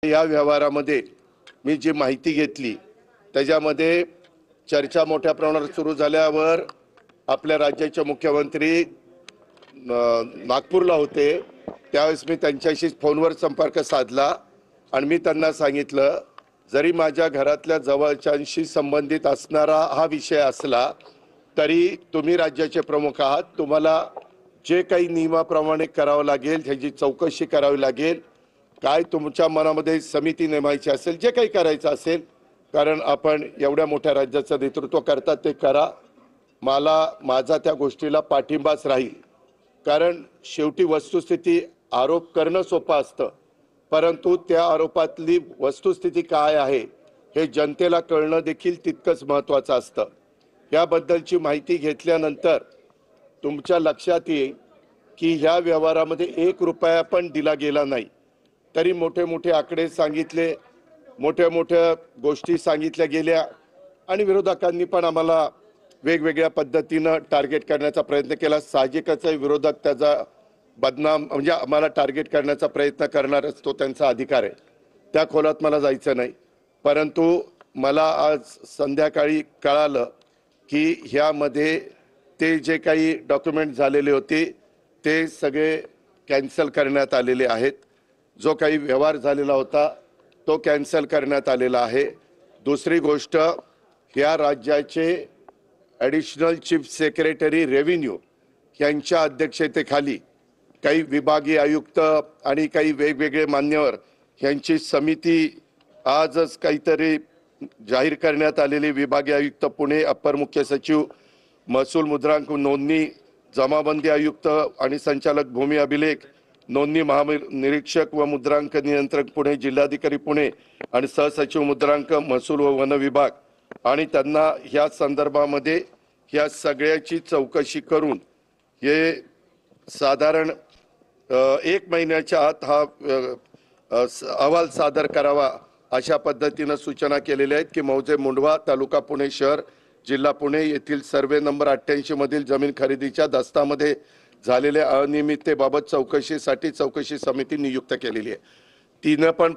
या व्यवहारामध्ये मी जी माहिती घेतली त्याच्यामध्ये चर्चा मोठ्या प्रमाणात सुरू झाल्यावर आपल्या राज्याचे मुख्यमंत्री नागपूरला होते। त्यावेळेस मी त्यांच्याशी फोनवर संपर्क साधला आणि मी त्यांना सांगितलं, जरी माझ्या घरातल्या जवळच्यांशी संबंधित असणारा हा विषय असला तरी तुम्ही राज्याचे प्रमुख आहात, तुम्हाला जे काही नियमाप्रमाणे करावं लागेल त्याची चौकशी करावी लागेल। काय तुमच्या मनामध्ये समिती नेमायची असेल, जे काही करायचं असेल, कारण आपण एवढ्या मोठ्या राज्याचं नेतृत्व करतात ते करा। मला माझा त्या गोष्टीला पाठिंबाच राहील, कारण शेवटी वस्तुस्थिती आरोप करणं सोपं असतं, परंतु त्या आरोपातली वस्तुस्थिती काय आहे हे जनतेला कळणं देखील तितकंच महत्त्वाचं असतं। याबद्दलची माहिती घेतल्यानंतर तुमच्या लक्षात येईल की ह्या व्यवहारामध्ये 1 रुपया पण दिला गेला नाही, तरी मोठे मोठे आकडे सांगितले, मोठ्या गोष्टी सांगितल्या गेल्या आणि विरोधकांनी पण आम्हाला वेगवेगळ्या पद्धतीने टार्गेट करण्याचा प्रयत्न केला। साहजिकच आहे, विरोधक त्याचा बदनाम म्हणजे आम्हाला टार्गेट करण्याचा प्रयत्न करणारच, तो त्यांचा अधिकार आहे, त्या खोलात मला जायचं नाही। परंतु मला आज संध्याकाळी कळालं की ह्यामध्ये ते जे काही डॉक्युमेंट झालेले होते ते सगळे कॅन्सल करण्यात आलेले आहेत। जो काही व्यवहार झालेला होता तो कॅन्सल करण्यात आलेला आहे। दुसरी गोष्ट, या राज्याचे ॲडिशनल चीफ सेक्रेटरी रेव्हेन्यू यांच्या अध्यक्षतेखाली काही विभागीय आयुक्त आणि काही वेगवेगळे मान्यवर यांची समिती आजच काहीतरी जाहीर करण्यात आलेली, विभागीय आयुक्त पुणे, अप्पर मुख्य सचिव महसूल मुद्रांक नोंदणी, जमाबंदी आयुक्त आणि संचालक भूमी अभिलेख, नोंदणी महानिरीक्षक व मुद्रांक नियंत्रक पुणे, जिल्हाधिकारी पुणे आणि सहसचिव मुद्रांक महसूल व वन विभाग, आणि त्यांना ह्या संदर्भामध्ये ह्या सगळ्याची चौकशी करून हे साधारण 1 महिन्याच्या आत हा अहवाल सादर करावा अशा पद्धतीने सूचना केलेल्या आहेत की मौजे मुंडवा, तालुका पुणे शहर, जिल्हा पुणे येथील सर्वे नंबर 88 मधील जमीन खरेदीच्या दस्तामध्ये झालेल्या अनियमिततेबाबत चौकशी समिती नियुक्त केलेली आहे। तिने पण